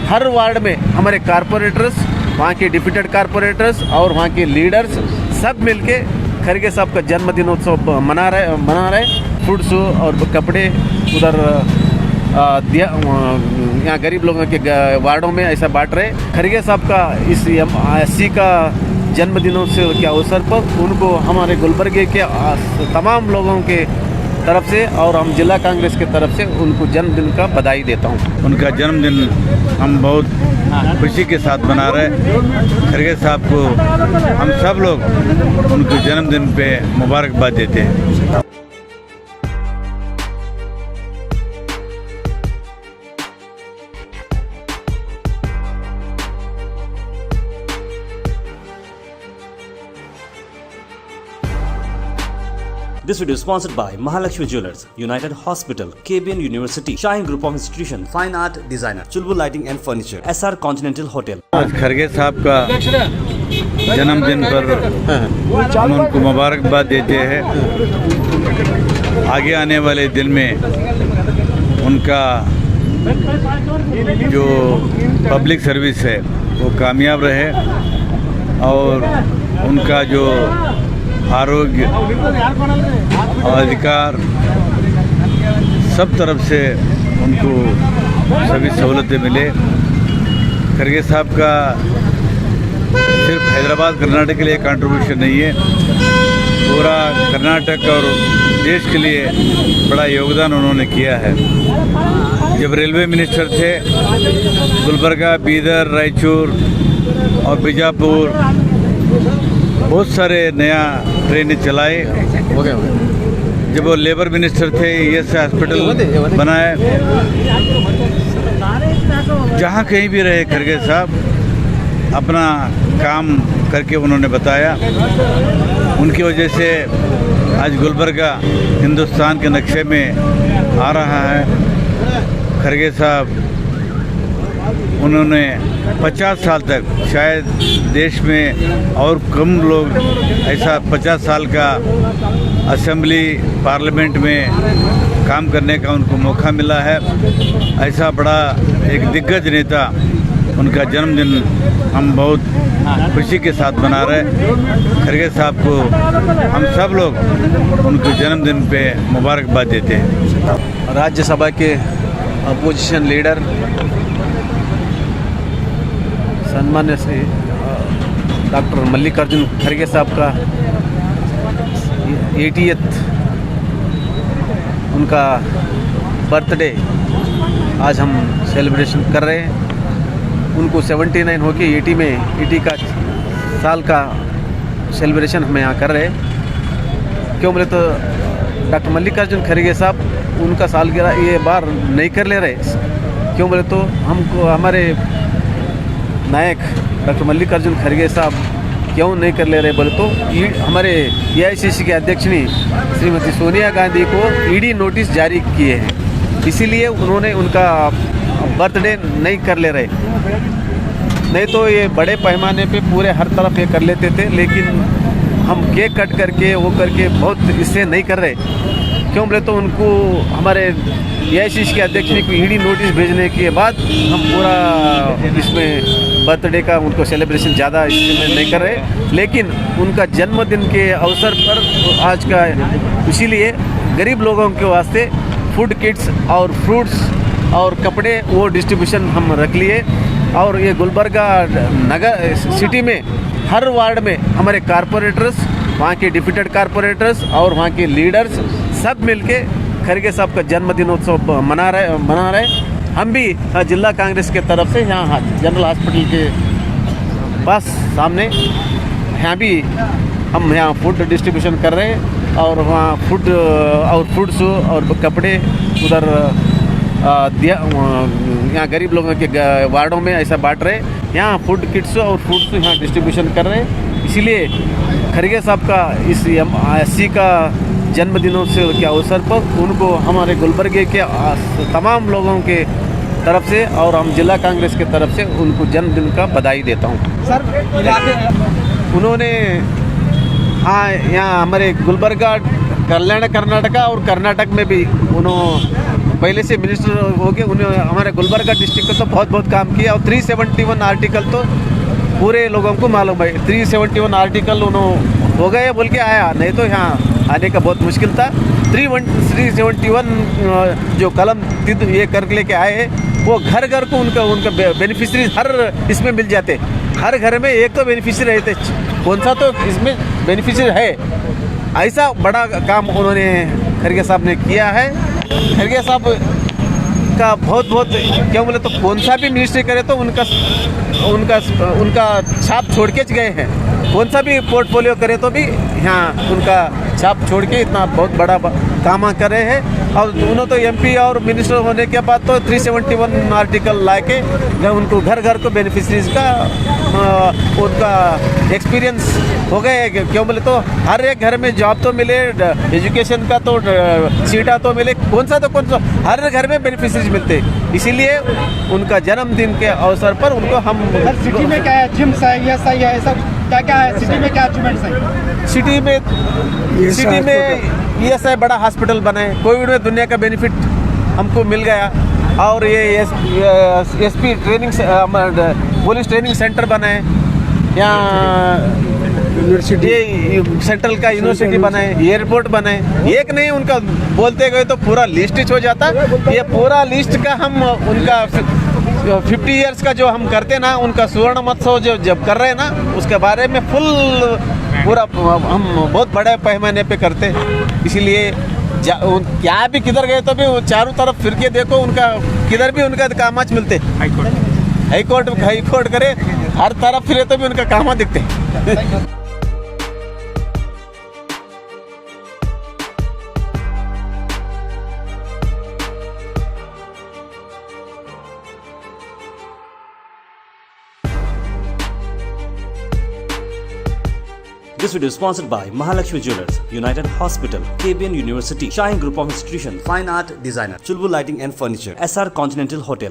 हर ward में हमारे corporators, वहाँ के डिप्यूटेड कारपोरेटर्स और वहाँ के लीडर्स सब मिलके खरगे साहब का जन्मदिनोत्सव मना रहे। फूड्स और कपड़े उधर यहाँ गरीब लोगों के वार्डों में ऐसा बांट रहे। खरगे साहब का इस एससी का जन्मदिनोत्सव के अवसर पर उनको हमारे गुलबर्गे के तमाम लोगों के तरफ से और हम जिला कांग्रेस के तरफ से उनको जन्मदिन का बधाई देता हूँ। उनका जन्मदिन हम बहुत खुशी के साथ मना रहे। खरगे साहब को हम सब लोग उनके जन्मदिन पे मुबारकबाद देते हैं। This video is sponsored by Mahalakshmi Jewelers, United Hospital, KBN University, Shine Group of Institution, Fine Art Designer, Chulbul Lighting and Furniture, SR Continental Hotel। आज खरगे साहब का जन्मदिन पर हम उनको मुबारकबाद देते हैं। आगे आने वाले दिन में उनका जो पब्लिक सर्विस है वो कामयाब रहे और उनका जो आरोग्य और अधिकार सब तरफ से उनको सभी सहूलतें मिले। खरगे साहब का सिर्फ हैदराबाद कर्नाटक के लिए कंट्रीब्यूशन नहीं है, पूरा कर्नाटक और देश के लिए बड़ा योगदान उन्होंने किया है। जब रेलवे मिनिस्टर थे गुलबर्गा, बीदर, रायचूर और बीजापुर बहुत सारे नया ट्रेनें चलाए। जब वो लेबर मिनिस्टर थे ES हॉस्पिटल बनाए। जहाँ कहीं भी रहे खरगे साहब अपना काम करके उन्होंने बताया। उनकी वजह से आज गुलबर्गा हिंदुस्तान के नक्शे में आ रहा है। खरगे साहब उन्होंने 50 साल तक, शायद देश में और कम लोग ऐसा 50 साल का असेंबली पार्लियामेंट में काम करने का उनको मौका मिला है। ऐसा बड़ा एक दिग्गज नेता, उनका जन्मदिन हम बहुत खुशी के साथ मना रहे। खरगे साहब को हम सब लोग उनके जन्मदिन पे मुबारकबाद देते हैं। राज्यसभा के अपोजिशन लीडर सम्मान्य से डॉक्टर मल्लिकार्जुन खरगे साहब का 80th उनका बर्थडे आज हम सेलिब्रेशन कर रहे हैं। उनको 79 हो के 80 का साल का सेलिब्रेशन हम यहाँ कर रहे हैं। क्यों बोले तो डॉक्टर मल्लिकार्जुन खरगे साहब उनका सालगिरह ये बार नहीं कर ले रहे। क्यों बोले तो हमको हमारे नायक डॉक्टर मल्लिकार्जुन खरगे साहब क्यों नहीं कर ले रहे बोले तो हमारे AICC के अध्यक्षनी श्रीमती सोनिया गांधी को ED नोटिस जारी किए हैं, इसीलिए उन्होंने उनका बर्थडे नहीं कर ले रहे। नहीं तो ये बड़े पैमाने पे पूरे हर तरफ ये कर लेते थे, लेकिन हम केक कट करके वो करके बहुत इससे नहीं कर रहे। क्यों बोले तो उनको हमारे AICC के अध्यक्ष ने ED नोटिस भेजने के बाद हम पूरा इसमें बर्थडे का उनको सेलिब्रेशन ज़्यादा इसमें नहीं कर रहे। लेकिन उनका जन्मदिन के अवसर पर आज का इसीलिए गरीब लोगों के वास्ते फूड किट्स और फ्रूट्स और कपड़े वो डिस्ट्रीब्यूशन हम रख लिए। और ये गुलबर्गा नगर सिटी में हर वार्ड में हमारे कारपोरेटर्स, वहाँ के डिप्यूटेड कारपोरेटर्स और वहाँ के लीडर्स सब मिलके खरगे साहब का जन्मदिनोत्सव मना रहे। हम भी जिला कांग्रेस के तरफ से यहाँ जनरल हॉस्पिटल के पास सामने यहाँ भी हम यहाँ फूड डिस्ट्रीब्यूशन कर रहे हैं और वहाँ फूड और फ्रूट्स और कपड़े उधर यहाँ गरीब लोगों के वार्डों में ऐसा बांट रहे। यहाँ फूड किट्स और फ्रूट्स यहाँ डिस्ट्रीब्यूशन कर रहे हैं। इसीलिए खरगे साहब का इस एससी का जन्मदिनोत्सव के अवसर पर उनको हमारे गुलबर्गे के तमाम लोगों के तरफ से और हम जिला कांग्रेस के तरफ से उनको जन्मदिन का बधाई देता हूँ। सर उन्होंने यहाँ हमारे गुलबर्गा, कल्याण कर्नाटका और कर्नाटक में भी उन्होंने पहले से मिनिस्टर हो गए, उन्होंने हमारे गुलबर्गा डिस्ट्रिक्ट को तो बहुत बहुत काम किया। और 371 आर्टिकल तो पूरे लोगों को मालूम है। 371 आर्टिकल उन्होंने हो गए बोल के आया, नहीं तो यहाँ आने का बहुत मुश्किल था। 371 जो कलम ये कर लेके आए, वो घर घर को उनका बेनिफिशरीज हर इसमें मिल जाते। हर घर में एक तो बेनिफिशरी रहते, कौन सा तो इसमें बेनिफिशरी है। ऐसा बड़ा काम उन्होंने खरगे साहब ने किया है। खरगे साहब का बहुत बहुत क्यों बोले तो कौन सा भी मिनिस्ट्री करे तो उनका छाप छोड़ के गए हैं। कौन सा भी पोर्टफोलियो करे तो भी यहाँ उनका छाप छोड़ के इतना बहुत बड़ा काम कर रहे हैं। और उन्होंने तो एमपी और मिनिस्टर होने के बाद तो 371 आर्टिकल ला के उनको घर घर को बेनिफिशरीज का उनका एक्सपीरियंस हो गए। क्यों बोले तो हर एक घर में जॉब तो मिले, एजुकेशन का तो सीटा तो मिले, कौन सा हर घर में बेनिफिशरीज मिलते। इसीलिए उनका जन्मदिन के अवसर पर उनको हम सिटी में क्या है, जिम्स है, ये सही है, ऐसा क्या क्या है सिटी में, क्या अचीवमेंट्स है सिटी में? ये ऐसा बड़ा हॉस्पिटल बना है, कोविड में दुनिया का बेनिफिट हमको मिल गया। और ये SP training police training centre बना है, यहाँ यूनिवर्सिटी, ये सेंट्रल का यूनिवर्सिटी बना है, एयरपोर्ट बना है। एक नहीं, उनका बोलते गए तो पूरा लिस्ट हो जाता। ये पूरा लिस्ट का हम उनका 50 इयर्स का जो हम करते ना, उनका स्वर्ण महोत्सव जो जब कर रहे हैं ना, उसके बारे में फुल पूरा हम बहुत बड़े पैमाने पे करते। इसीलिए क्या भी किधर गए तो भी चारों तरफ फिर के देखो, उनका किधर भी उनका कामाच मिलते। हाई कोर्ट करे, हर तरफ फिरे तो भी उनका कामा दिखते। This video is sponsored by Mahalakshmi Jewelers, United Hospital, KBN University, Shine Group of Institutions, Fine Art Designer, Chulbul Lighting and Furniture, SR Continental Hotel.